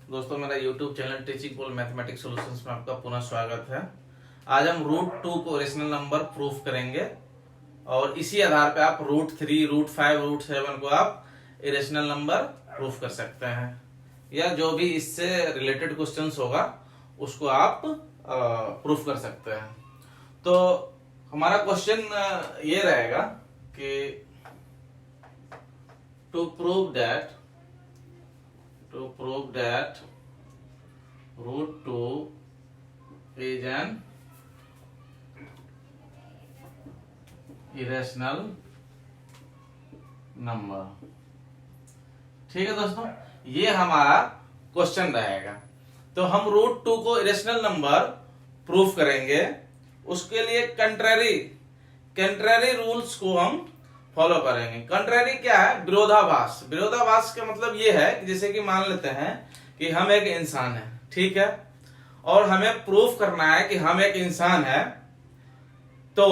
दोस्तों, मेरा YouTube channel teaching पोल mathematics solutions में आपका पुनः स्वागत है। आज हम रूट 2 को रेशनल नंबर प्रूफ करेंगे और इसी आधार पे आप रूट 3, रूट 5, रूट 7 को आप इरेशनल नंबर प्रूफ कर सकते हैं, या जो भी इससे रिलेटेड क्वेश्चंस होगा उसको आप प्रूफ कर सकते हैं। तो हमारा क्वेश्चन ये रहेगा कि to prove that root 2 is an irrational number। ठीक है दोस्तों, ये हमारा क्वेश्चन रहेगा। तो हम रूट 2 को इरेशनल नंबर प्रूफ करेंगे। उसके लिए कंट्रेरी रूल्स को हम फॉलो करेंगे। कंट्रेरी क्या है? विरोधाभास। विरोधाभास का मतलब ये है कि जैसे कि मान लेते हैं कि हम एक इंसान है, ठीक है, और हमें प्रूफ करना है कि हम एक इंसान है। तो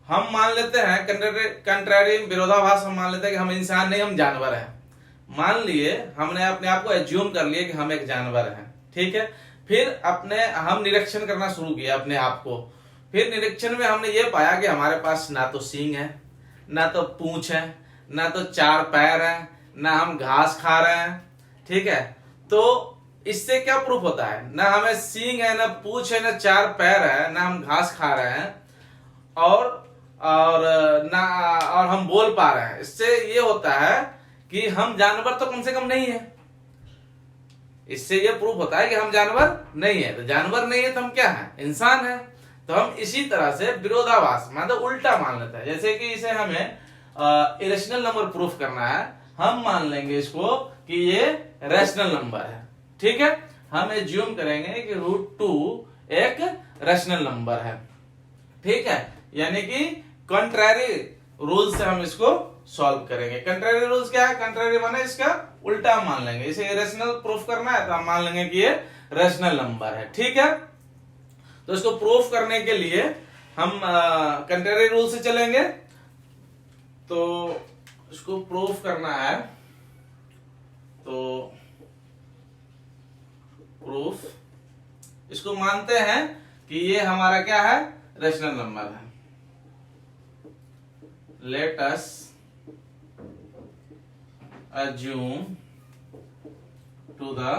हम मान लेते हैं कंट्रेरी विरोधाभास, हम मान लेते हैं कि हम इंसान नहीं, हम जानवर हैं। मान लिए हमने अपने आप को एज्यूम कर लिए कि हम एक जानवर हैं, ठीक है। फिर हम निरीक्षण करना शुरू किया अपने आप को। फिर निरीक्षण में हमने ये पाया कि हमारे पास ना तो सींग है, ना तो पूंछ है, ना तो 4 पैर है, ना हम घास खा रहे हैं, ठीक है। तो इससे क्या प्रूफ होता है? ना हमें सींग है, ना पूंछ है, ना 4 पैर है, ना हम घास खा रहे हैं और हम बोल पा रहे हैं। इससे ये होता है कि हम जानवर तो कम से कम नहीं है। इससे ये प्रूफ होता है कि हम जानवर नहीं है। तो जानवर नहीं है तो हम क्या है? इंसान है। तो हम इसी तरह से विरोधाभास मतलब उल्टा मान लेते हैं। जैसे कि इसे हमें इरेशनल नंबर प्रूफ करना है, हम मान लेंगे इसको कि ये रैशनल नंबर है, ठीक है। हम एज्यूम करेंगे कि रूट 2 एक रैशनल नंबर है, ठीक है। यानी कि कंट्रेरी रूल से हम इसको सॉल्व करेंगे। कंट्रेरी रूल्स क्या है? कंट्रेरी माने इसका उल्टा मान लेंगे। इसे इरेशनल प्रूफ करना है तो हम मान लेंगे कि ये रैशनल नंबर है, ठीक है। तो इसको प्रूफ करने के लिए हम कंट्रेरी रूल से चलेंगे। तो इसको प्रूफ करना है तो प्रूफ इसको मानते हैं कि ये हमारा क्या है? रैशनल नंबर है। Let us assume to the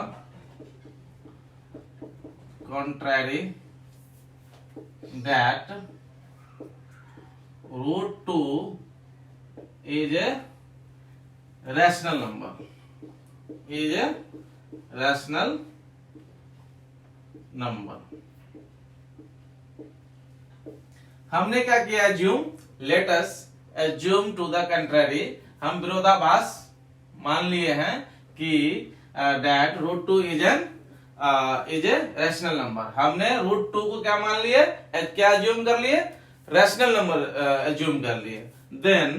contrary that root 2 is a rational number, is a rational number। हमने क्या किया? assume, let us assume to the contrary, हम विरोधाभास मान लिए हैं कि that root 2 is a rational number। हमने root 2 को क्या मान लिए? क्या assume कर लिए? rational number assume कर लिए। then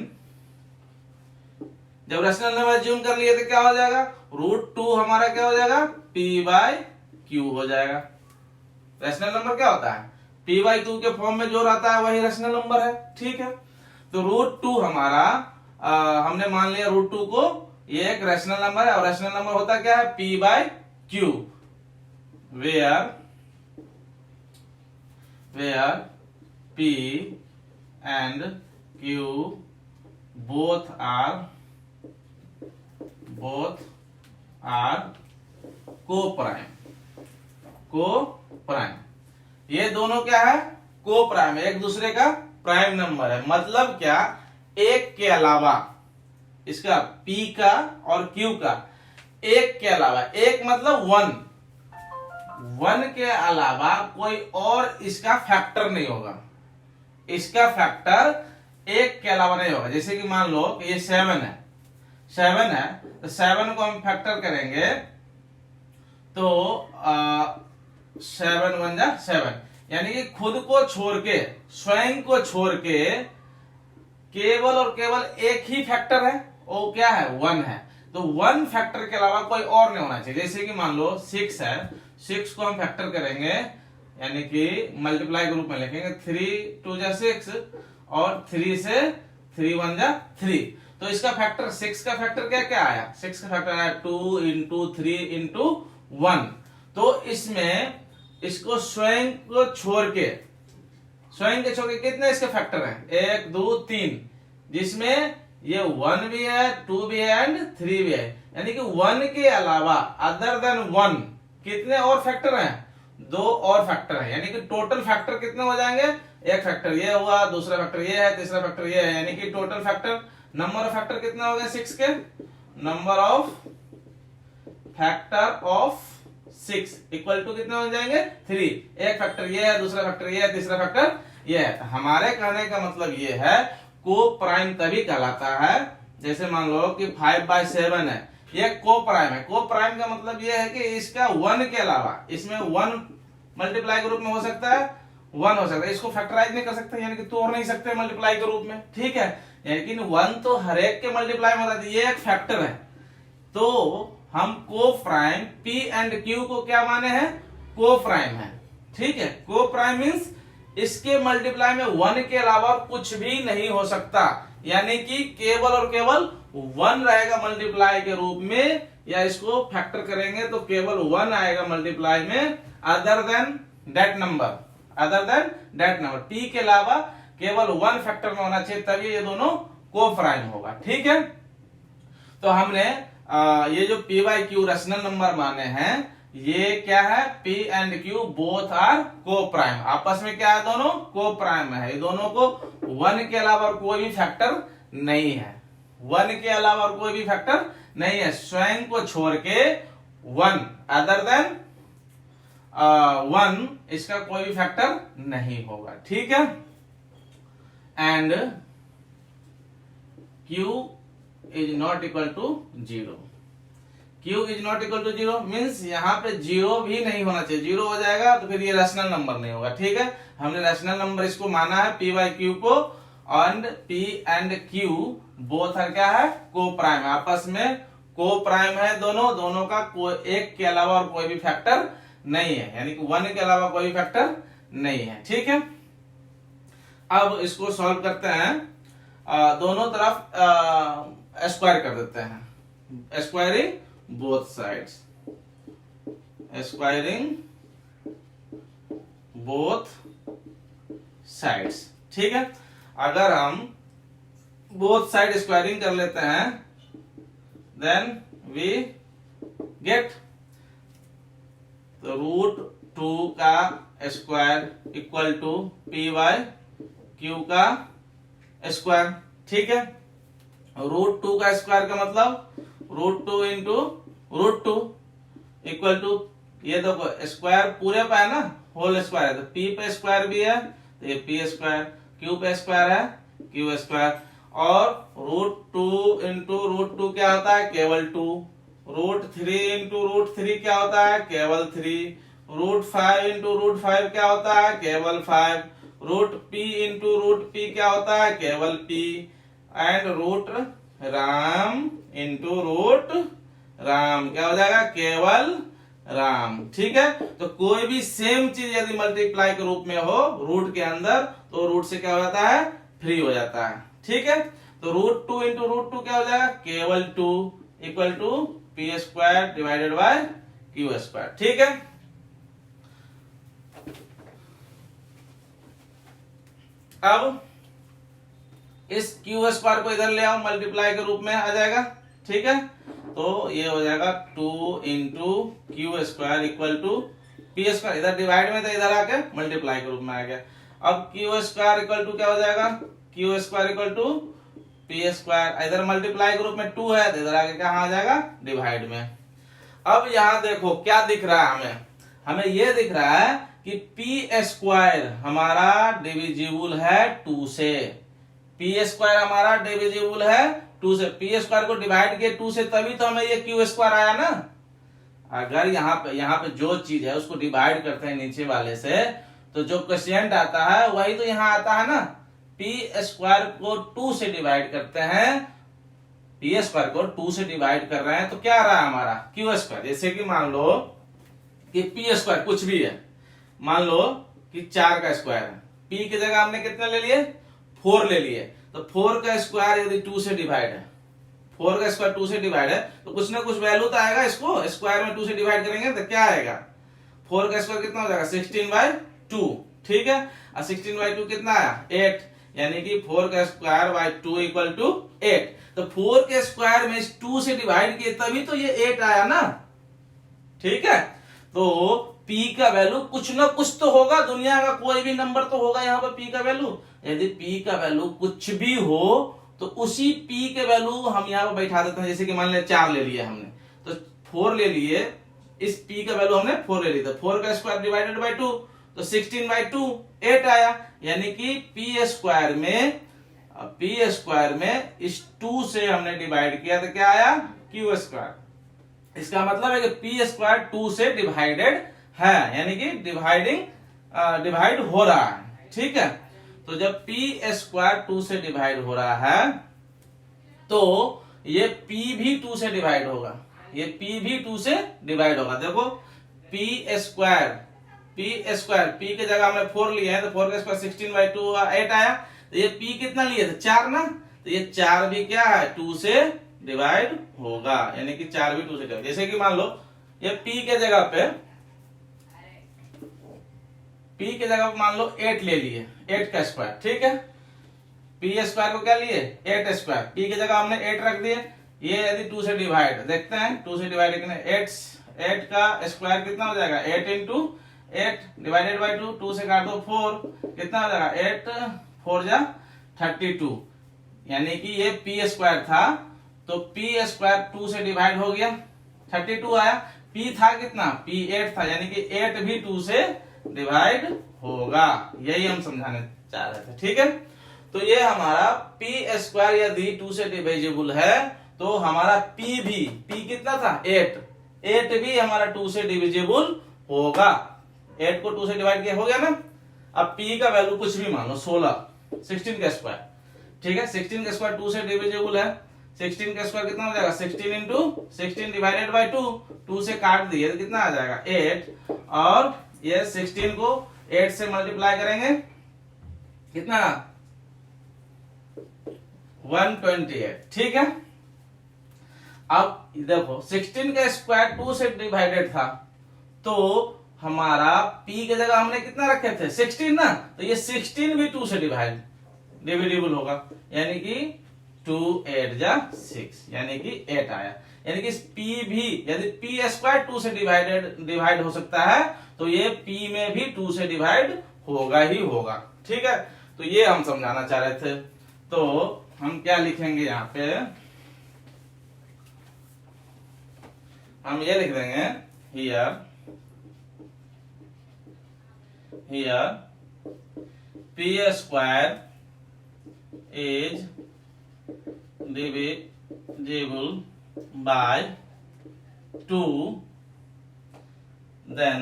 जब rational number assume कर लिए तो क्या हो जाएगा? root 2 हमारा क्या हो जाएगा? p by q हो जाएगा। rational number क्या होता है? p by q के फॉर्म में जो रहता है वही rational number है, ठीक है। तो root 2 हमारा हमने मान लिया root 2 को ये एक रैशनल नंबर है। और रैशनल नंबर होता क्या है? p by q, where p and q both are co-prime। ये दोनों क्या है? को-प्राइम, एक दूसरे का प्राइम नंबर है। मतलब क्या? एक के अलावा, इसका p का और q का एक के अलावा, एक मतलब 1 के अलावा कोई और इसका फैक्टर नहीं होगा। इसका फैक्टर एक के अलावा नहीं होगा। जैसे कि मान लो कि ये 7 है तो 7 को हम फैक्टर करेंगे तो 7 1 जा 7, यानी कि खुद को छोड़ के, स्वयं को छोड़ के केवल और केवल एक ही फैक्टर है, वो क्या है? 1 है। तो 1 फैक्टर के अलावा कोई और नहीं होना चाहिए। जैसे कि मान लो 6 है, 6 को हम फैक्टर करेंगे यानी कि मल्टीप्लाई ग्रुप में लिखेंगे। 3 2 जा 6 और 3 से 3 1 जा 3। तो इसका फैक्टर 6 का फैक्टर क्या क्या आया? 6 का फैक्टर आया 2 इंटू 3 इंटू 1। तो इसमें इसको स्वयं को छोड़ के कितने इसके फैक्टर हैं? 1 2 3, जिसमें ये 1 भी है, 2 भी है एंड 3 भी है। यानी कि 1 के अलावा अदर देन 1 कितने और फैक्टर हैं? 2 और फैक्टर हैं। यानी कि टोटल फैक्टर कितने हो जाएंगे? एक फैक्टर ये हुआ, दूसरा फैक्टर ये है, तीसरा फैक्टर ये है। यानी कि total factor, number of factor कितने हो गए 6 के? Number of factor of 6 equal to कितने हो जाएंगे? 3। एक फैक्टर ये है, दूसरा फैक्टर ये है, तीसरा फैक्टर ये है। हमारे कहने का मतलब ये है को प्राइम तभी कहलाता है, जैसे मान लो कि 5/7 है, ये को प्राइम है। को प्राइम का मतलब ये है कि इसका 1 के अलावा इसमें 1 मल्टीप्लाई के रूप में हो सकता है, 1 हो सकता है। इसको फैक्टराइज नहीं कर सकते, यानी कि तोड़ नहीं सकते मल्टीप्लाई के रूप में, ठीक है। लेकिन 1 तो हर एक के मल्टीप्लाई में होता है, ये एक फैक्टर है। तो हम को प्राइम P एंड Q को क्या माने हैं? को प्राइम है, ठीक है। को प्राइम मीन्स इसके मल्टीप्लाई में 1 के अलावा कुछ भी नहीं हो सकता, यानी कि केवल और केवल 1 रहेगा मल्टीप्लाई के रूप में, या इसको फैक्टर करेंगे तो केवल 1 आएगा मल्टीप्लाई में, other than that number, P के अलावा केवल 1 फैक्टर में होना चाहिए, तभी ये दोनों को प्राइम होगा, ठीक है। तो हमने ये जो P by Q rational number माने हैं, ये क्या है? P and Q both are coprime, आपस में क्या है? दोनों को प्राइम है। ये दोनों को 1 के अलावा और कोई भी फैक्टर नहीं है, 1 के अलावा और कोई भी फैक्टर नहीं है। स्वयं को छोड़ के 1 अदर देन 1 इसका कोई भी फैक्टर नहीं होगा, ठीक है। And Q is not equal to 0। Q is not equal to 0 means यहाँ पे 0 भी नहीं होना चाहिए। 0 हो जाएगा तो फिर ये रैशनल नंबर नहीं होगा, ठीक है। हमने रैशनल नंबर इसको माना है P बाई Q को, and P and Q both are क्या है? को प्राइम, आपस में को प्राइम है दोनों का एक के अलावा और कोई भी फैक्टर नहीं है, यानी कि 1 के अलावा कोई भी फैक्टर नहीं है, ठीक है। अब इसको सॉल्व करते हैं, दोनों तरफ स्क्वायर कर देते हैं, स्क्वायरिंग बोथ साइड्स, ठीक है। अगर हम बोथ साइड स्क्वायरिंग कर लेते हैं, देन वी गेट √2 का square equal to P by Q का स्क्वायर, ठीक है। √2 का स्क्वायर का मतलब √2 इंटू √2 इक्वल टू, ये देखो स्क्वायर पूरे पे है ना, होल स्क्वायर है, तो P पे स्क्वायर भी है तो ये P स्क्वायर, Q पे स्क्वायर है Q स्क्वायर, और √2 इंटू √2 क्या होता है? केवल 2। √3 इंटू √3 क्या होता है? केवल 3। √5 इंटू √5 क्या होता है? केवल 5। √P इंटू √P क्या होता है? केवल P। And √Ram into √Ram क्या हो जाएगा? केवल राम, ठीक है। तो कोई भी सेम चीज यदि मल्टीप्लाई के रूप में हो रूट के अंदर, तो रूट से क्या हो जाता है? फ्री हो जाता है, ठीक है। तो √2 इंटू √2 क्या हो जाएगा? केवल 2 equal to P square divided by Q square, ठीक है। अब इस Q स्क्वायर को इधर ले आओ, मल्टीप्लाई के रूप में आ जाएगा, ठीक है। तो ये हो जाएगा 2 into Q square equal to P square, इधर डिवाइड में था, इधर आके मल्टीप्लाई के रूप में आ गया। अब Q स्क्वायर इक्वल टू क्या हो जाएगा? Q square equal to P square, इधर मल्टीप्लाई के रूप में 2 है तो इधर आके क्या आ जाएगा? डिवाइड में। अब यहाँ देखो क्या दिख रहा है हमें ये दिख रहा है कि P स्क्वायर हमारा डिविजिबल है 2 से, P स्क्वायर हमारा डिविजिबल है 2 से। P स्क्वायर को डिवाइड किए 2 से, तभी तो हमें ये Q स्क्वायर आया ना। अगर यहाँ पे जो चीज है उसको डिवाइड करते हैं नीचे वाले से, तो जो क्वोशिएंट आता है वही तो यहाँ आता है ना। P स्क्वायर को 2 से डिवाइड करते हैं, P स्क्वायर को 2 से डिवाइड कर रहे हैं, तो क्या आ रहा है हमारा? Q square. जैसे कि मान लो कि P स्क्वायर कुछ भी है, मान लो कि 4 का स्क्वायर है, P की जगह हमने कितने ले लिए? 4 ले लिए, तो 4 का स्क्वायर यदि 2 से डिवाइड है, 4 का स्क्वायर 2 से डिवाइड है तो कुछ ना कुछ वैल्यू तो आएगा, इसको स्क्वायर में 2 से डिवाइड करेंगे तो क्या आएगा, 4 का स्क्वायर कितना हो जाएगा 16/2, ठीक है। और 16/2 कितना आया 8, यानी कि 4 का स्क्वायर बाय 2 इक्वल टू 8। तो 4 के स्क्वायर में 2 से डिवाइड किए तभी तो ये 8 आया ना, ठीक है। तो p का वैल्यू कुछ ना कुछ तो होगा, दुनिया का कोई भी नंबर तो होगा यहाँ पर p का वैल्यू। यदि p का वैल्यू कुछ भी हो तो उसी p के वैल्यू हम यहाँ पर बैठा देते हैं। जैसे कि मान लिया 4 ले लिया हमने, तो 4 ले लिए, इस p का वैल्यू हमने 4 ले लिया, तो 4 का स्क्वायर डिवाइडेड बाय 2 तो 16/2 8 आया, यानी कि p स्क्वायर में इस 2 से हमने डिवाइड किया तो क्या आया q स्क्वायर। इसका मतलब है कि p स्क्वायर 2 से डिवाइडेड है, यानी कि डिवाइड हो रहा है, ठीक है। तो जब p स्क्वायर 2 से डिवाइड हो रहा है तो ये p भी 2 से डिवाइड होगा, ये p भी 2 से डिवाइड होगा। देखो p स्क्वायर p के जगह हमने 4 लिया है तो 4 का स्क्वायर 16/2 8 आया, तो ये p कितना लिए थे 4 ना, तो ये 4 भी क्या है 2 से डिवाइड होगा, यानी कि 4 भी 2 से डिवाइड। जैसे कि मान लो ये p के जगह पे मान लो 8 ले लिए, 8 का स्क्वायर, ठीक है। p स्क्वायर को क्या लिए 8 स्क्वायर, p की जगह हमने 8 रख दिए। ये यदि 2 से डिवाइड, देखते हैं 2 से डिवाइड कितने, 8 का स्क्वायर कितना हो जाएगा 8 इंटू 8 डिवाइडेड बाई 2, 2 से काट दो 4, कितना हो जाएगा 8 4 जा 32, यानी कि ये p स्क्वायर था तो p स्क्वायर 2 से डिवाइड हो गया 32 आया। p था कितना p 8 था, यानी कि 8 भी 2 से डिवाइड होगा, यही हम समझाने चाह रहे थे, ठीक है। तो ये हमारा p स्क्वायर यदि 2 से डिविजिबल है तो हमारा p कितना था 8 भी हमारा 2 से डिविजिबल होगा। 8 को 2 से डिवाइड किया हो गया ना। अब p का वैल्यू कुछ भी मान लो 16 का स्क्वायर, ठीक है। 16 का स्क्वायर 2 से डिविजिबल है, 16 का स्क्वायर कितना हो जाएगा 16 इंटू 16 डिवाइडेड बाई 2 से काट दिए तो कितना आ जाएगा 8, और ये 16 को 8 से मल्टीप्लाई करेंगे कितना 128, ठीक है। अब देखो 16 का स्क्वायर 2 से डिवाइडेड था तो हमारा p की जगह हमने कितना रखे थे 16 ना, तो ये 16 भी 2 से डिविजिबल होगा, यानी कि 2 8 जा 6, यानी कि 8 आया। यानी कि p भी यदि p स्क्वायर 2 से डिवाइड हो सकता है तो ये p में भी 2 से डिवाइड होगा ही होगा, ठीक है। तो ये हम समझाना चाह रहे थे। तो हम क्या लिखेंगे यहाँ पे, हम ये लिख देंगे here p square is divisible by 2, then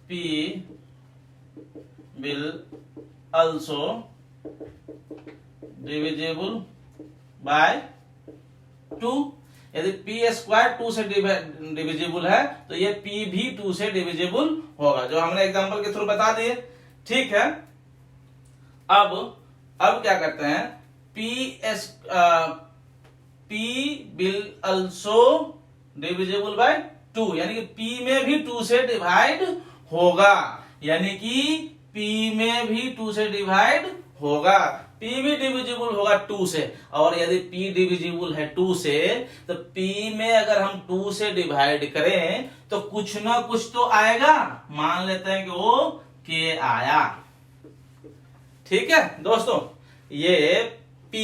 p will also divisible by 2। यदि p स्क्वायर 2 से डिविजिबल है तो ये p भी 2 से डिविजिबल होगा, जो हमने एग्जांपल के थ्रू बता दिए, ठीक है। अब क्या करते हैं p will also divisible by 2, यानी कि p में भी 2 से डिवाइड होगा, यानी कि p में भी 2 से डिवाइड होगा, p भी डिविजिबल होगा 2 से। और यदि p डिविजिबल है 2 से तो p में अगर हम 2 से डिवाइड करें तो कुछ ना कुछ तो आएगा, मान लेते हैं कि वो k आया, ठीक है दोस्तों। ये p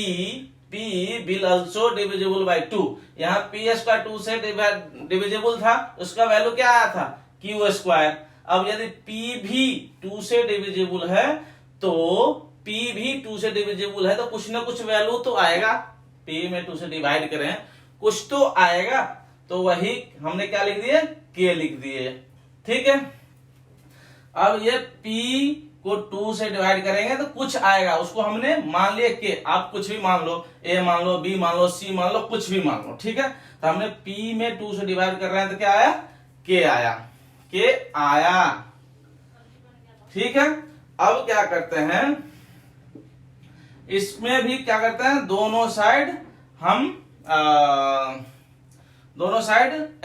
will also divisible by 2, यहाँ p स्क्वायर 2 से डिविजिबल था, उसका वैल्यू क्या आया था q स्क्वायर। अब यदि p भी 2 से डिविजिबल है तो p भी 2 से डिविजिबल है तो कुछ ना कुछ वैल्यू तो आएगा, p में 2 से डिवाइड करें कुछ तो आएगा, तो वही हमने क्या लिख दिए k लिख दिए, ठीक है। अब ये p को 2 से डिवाइड करेंगे तो कुछ आएगा, उसको हमने मान लिया k, आप कुछ भी मान लो, a मान लो, b मान लो, c मान लो, कुछ भी मान लो, ठीक है। तो हमने p में 2 से डिवाइड कर रहे हैं तो क्या आया k आया, ठीक है। अब क्या करते हैं इसमें भी क्या करते हैं, दोनों साइड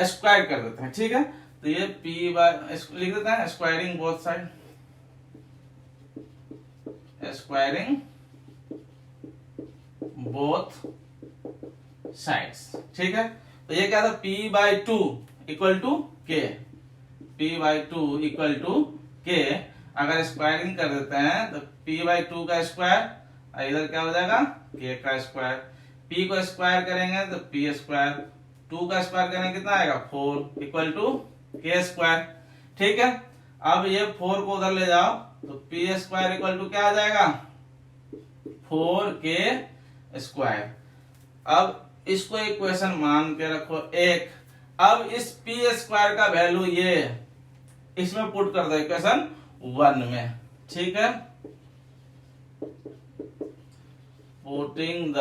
स्क्वायर कर देते हैं। ठीक है, तो ये p बाय लिख देते हैं, squaring both side, squaring both sides. ठीक है, तो ये क्या था, p/2 इक्वल टू के, p/2 इक्वल टू के। अगर स्क्वायरिंग कर देते हैं तो p/2 का स्क्वायर, इधर क्या हो जाएगा, k का स्क्वायर। p को स्क्वायर करेंगे तो p स्क्वायर, 2 का स्क्वायर करेंगे कितना आएगा, 4 इक्वल टू k स्क्वायर। ठीक है, अब ये 4 को उधर ले जाओ तो p स्क्वायर इक्वल टू क्या आ जाएगा, 4k स्क्वायर। अब इसको इक्वेशन मान के रखो 1। अब इस p स्क्वायर का वैल्यू ये इसमें पुट कर दो इक्वेशन 1 में। ठीक है, putting the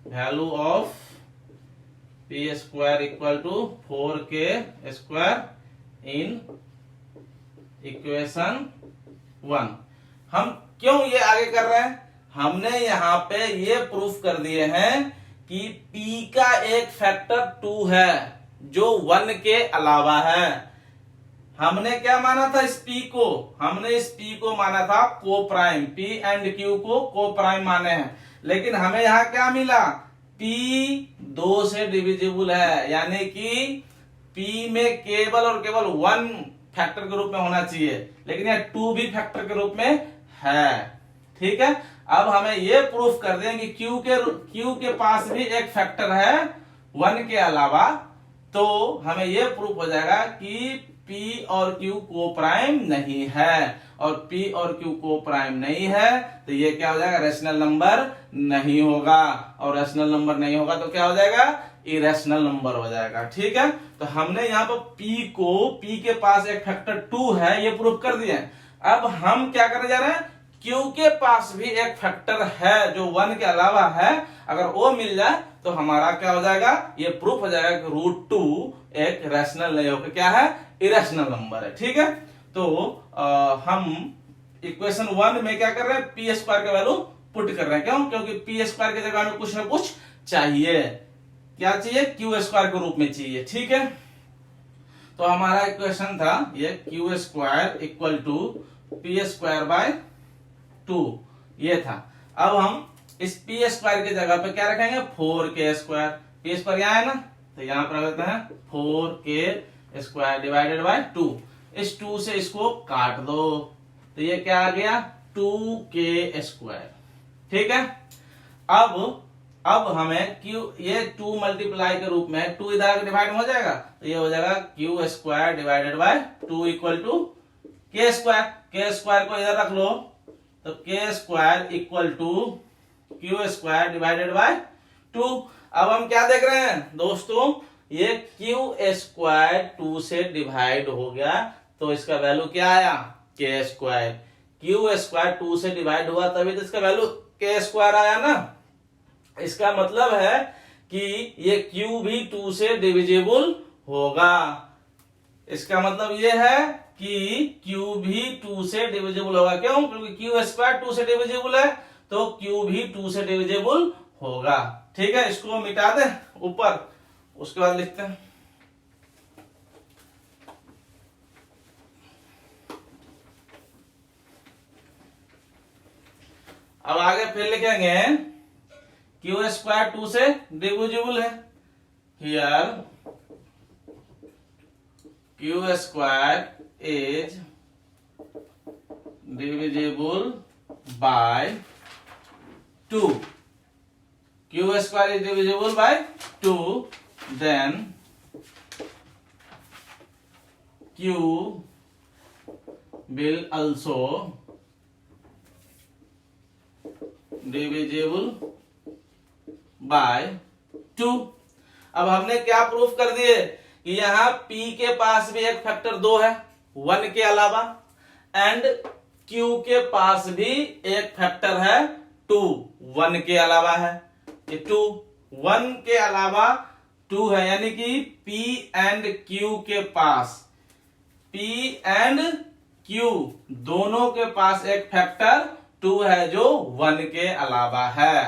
value of p square equal to 4k square in equation 1। हम क्यों ये आगे कर रहे हैं, हमने यहाँ पे ये प्रूफ कर दिए हैं कि p का एक फैक्टर 2 है जो 1 के अलावा है। हमने क्या माना था इस p को, हमने इस p को माना था को प्राइम, p एंड q को प्राइम माने हैं। लेकिन हमें यहाँ क्या मिला, p 2 से डिविजिबल है, यानी कि p में केवल और केवल 1 फैक्टर के रूप में होना चाहिए, लेकिन यह 2 भी फैक्टर के रूप में है। ठीक है, अब हमें ये प्रूफ कर दें कि Q के पास भी एक फैक्टर है 1 के अलावा, तो हमें ये प्रूफ हो जाएगा कि P और Q को प्राइम नहीं है, और P और Q को प्राइम नहीं है तो ये क्या हो जाएगा, रैशनल नंबर नहीं होगा, और रैशनल नंबर नहीं होगा तो क्या हो जाएगा, इरेशनल नंबर हो जाएगा। ठीक है, तो हमने यहाँ पर P के पास एक फैक्टर 2 है ये प्रूफ कर दिया। अब हम क्या करने जा रहे हैं, Q के पास भी एक फैक्टर है जो 1 के अलावा है, अगर वो मिल जाए तो हमारा क्या हो जाएगा, ये प्रूफ हो जाएगा कि √2 एक रैशनल नहीं होकर क्या है, इरेशनल नंबर है। ठीक है, तो हम इक्वेशन 1 में क्या कर रहे हैं, p स्क्वायर का वैल्यू पुट कर रहे हैं। क्यों, क्योंकि p स्क्वायर की जगह में कुछ ना कुछ चाहिए, क्या चाहिए, q स्क्वायर के रूप में चाहिए। ठीक है, तो हमारा इक्वेशन था ये q square equal to p square by 2, ये था। अब हम इस p स्क्वायर की जगह पे क्या रखेंगे, 4k स्क्वायर। p स्क्वायर यहाँ है ना, तो यहाँ पर रखते हैं 4k स्क्वायर डिवाइडेड बाय 2। इस 2 से इसको काट दो तो ये क्या आ गया, 2k स्क्वायर। ठीक है, अब हमें q, ये 2 मल्टीप्लाई के रूप में 2 इधर डिवाइड हो जाएगा तो ये हो जाएगा q square divided by 2 equal to k square. k square को इधर रख लो तो k square equal to q square divided by 2। अब हम क्या देख रहे हैं दोस्तों, ये q स्क्वायर 2 से डिवाइड हो गया तो इसका वैल्यू क्या आया, k स्क्वायर। q स्क्वायर 2 से डिवाइड हुआ तभी तो इसका वैल्यू k स्क्वायर आया ना। इसका मतलब है कि ये q भी 2 से डिविजिबल होगा। इसका मतलब ये है कि q भी 2 से डिविजिबल होगा। क्यों, क्योंकि q स्क्वायर 2 से डिविजिबल है तो q भी 2 से डिविजिबल होगा। ठीक है, इसको मिटा दे ऊपर, उसके बाद लिखते हैं। अब आगे फिर लिखेंगे q स्क्वायर 2 से डिविजिबल है, here q square is divisible by 2। q square is divisible by 2, then q will also divisible by 2। अब हमने क्या प्रूफ कर दिए कि यहाँ p के पास भी एक फैक्टर 2 है 1 के अलावा, एंड q के पास भी एक फैक्टर है 2 1 के अलावा है। ये 2 1 के अलावा 2 है, यानी कि p एंड q के पास, p एंड q दोनों के पास एक फैक्टर 2 है जो 1 के अलावा है।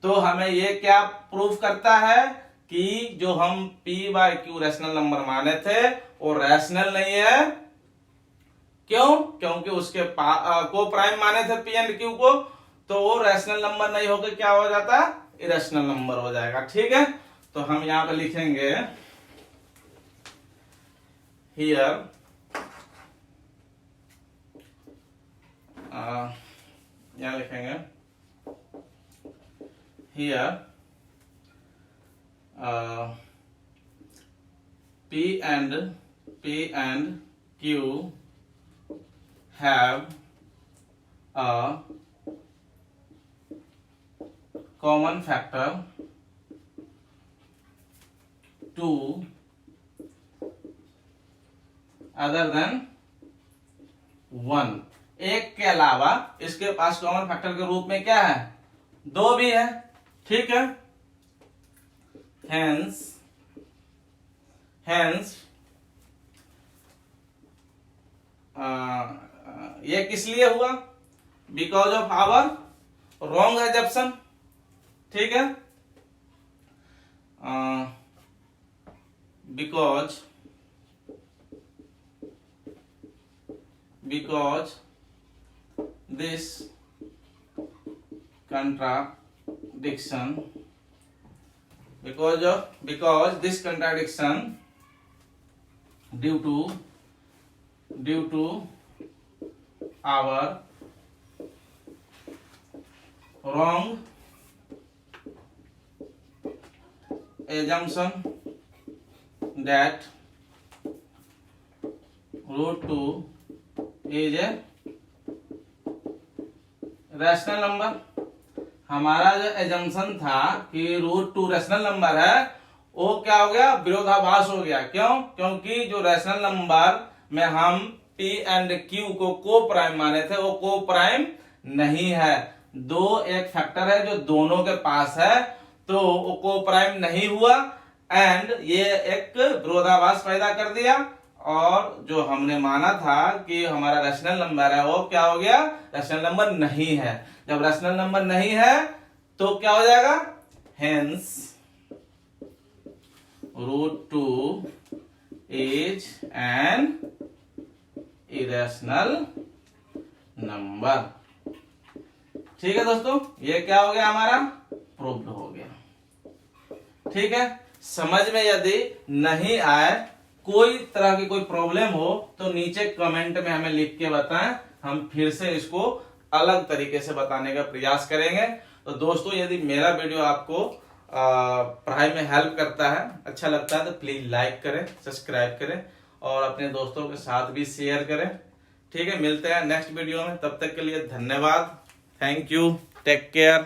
तो हमें ये क्या प्रूफ करता है कि जो हम p/q रैशनल नंबर माने थे वो रैशनल नहीं है। क्यों? क्योंकि उसके को प्राइम माने थे p एंड q को, तो वो रैशनल नंबर नहीं होकर क्या हो जाता, इरेशनल नंबर हो जाएगा। ठीक है, तो हम यहां पे लिखेंगे हियर यहां लिखेंगे here p and q have a common factor 2 other than 1। एक के अलावा इसके पास कॉमन फैक्टर के रूप में क्या है, 2 भी है। ठीक है, hence ये किस लिए हुआ, because of our wrong assumption. ठीक है, because this contradiction due to our wrong assumption that √2 is a rational number. हमारा जो एजम्पशन था कि √2 रैशनल नंबर है, वो क्या हो गया, विरोधाभास हो गया। क्यों? क्योंकि जो रैशनल नंबर में हम p एंड q को को प्राइम माने थे वो को प्राइम नहीं है। एक फैक्टर है जो दोनों के पास है, तो वो को प्राइम नहीं हुआ एंड ये एक विरोधाभास पैदा कर दिया। और जो हमने माना था कि हमारा रैशनल नंबर है वो क्या हो गया, रैशनल नंबर नहीं है। जब रैशनल नंबर नहीं है तो क्या हो जाएगा, hence √2 is an irrational number. ठीक है दोस्तों, ये क्या हो गया, हमारा प्रूव्ड हो गया। ठीक है, समझ में यदि नहीं आए, कोई तरह की कोई प्रॉब्लम हो तो नीचे कमेंट में हमें लिख के बताएं, हम फिर से इसको अलग तरीके से बताने का प्रयास करेंगे। तो दोस्तों, यदि मेरा वीडियो आपको पढ़ाई में हेल्प करता है, अच्छा लगता है, तो प्लीज लाइक करें, सब्सक्राइब करें और अपने दोस्तों के साथ भी शेयर करें। ठीक है, मिलते हैं नेक्स्ट वीडियो में, तब तक के लिए धन्यवाद। Thank you, take care.